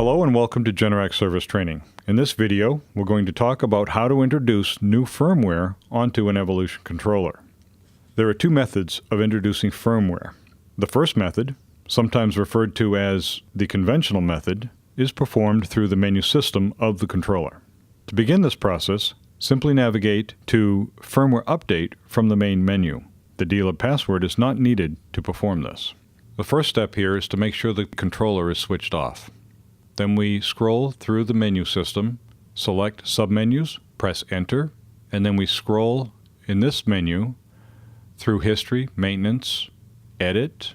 Hello and welcome to Generac Service Training. In this video, we're going to talk about how to introduce new firmware onto an Evolution controller. There are two methods of introducing firmware. The first method, sometimes referred to as the conventional method, is performed through the menu system of the controller. To begin this process, simply navigate to Firmware Update from the main menu. The dealer password is not needed to perform this. The first step here is to make sure the controller is switched off. Then we scroll through the menu system, select submenus, press Enter, and then we scroll in this menu through History, Maintenance, Edit,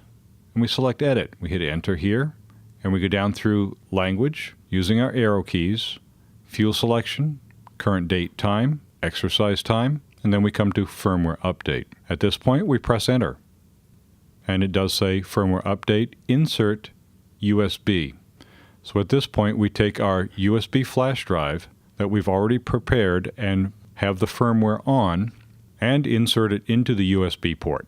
and we select Edit. We hit Enter here, and we go down through Language using our arrow keys, Fuel Selection, Current Date Time, Exercise Time, and then we come to Firmware Update. At this point, we press Enter, and it does say Firmware Update, Insert USB. So at this point, we take our USB flash drive that we've already prepared and have the firmware on and insert it into the USB port.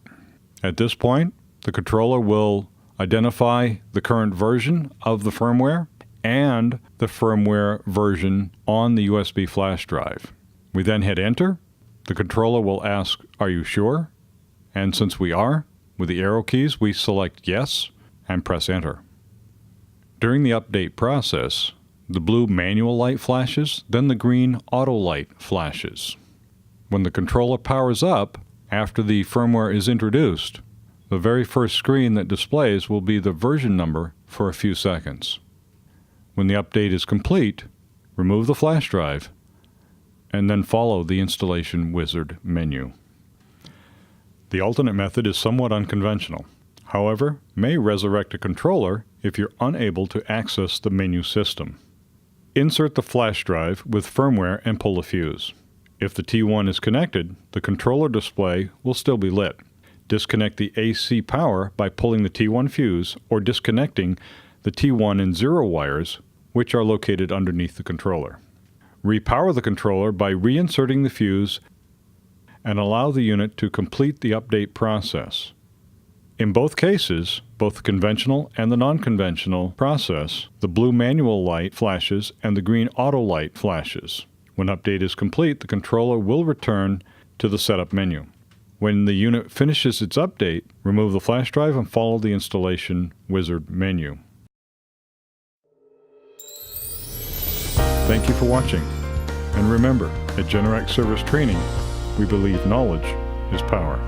At this point, the controller will identify the current version of the firmware and the firmware version on the USB flash drive. We then hit Enter. The controller will ask, "Are you sure?" And since we are, with the arrow keys, we select Yes and press Enter. During the update process, the blue manual light flashes, then the green auto light flashes. When the controller powers up, after the firmware is introduced, the very first screen that displays will be the version number for a few seconds. When the update is complete, remove the flash drive, and then follow the installation wizard menu. The alternate method is somewhat unconventional. However, may resurrect a controller if you're unable to access the menu system. Insert the flash drive with firmware and pull the fuse. If the T1 is connected, the controller display will still be lit. Disconnect the AC power by pulling the T1 fuse or disconnecting the T1 and 0 wires, which are located underneath the controller. Repower the controller by reinserting the fuse and allow the unit to complete the update process. In both cases, both the conventional and the non-conventional process, the blue manual light flashes and the green auto light flashes. When update is complete, the controller will return to the setup menu. When the unit finishes its update, remove the flash drive and follow the installation wizard menu. Thank you for watching. And remember, at Generac Service Training, we believe knowledge is power.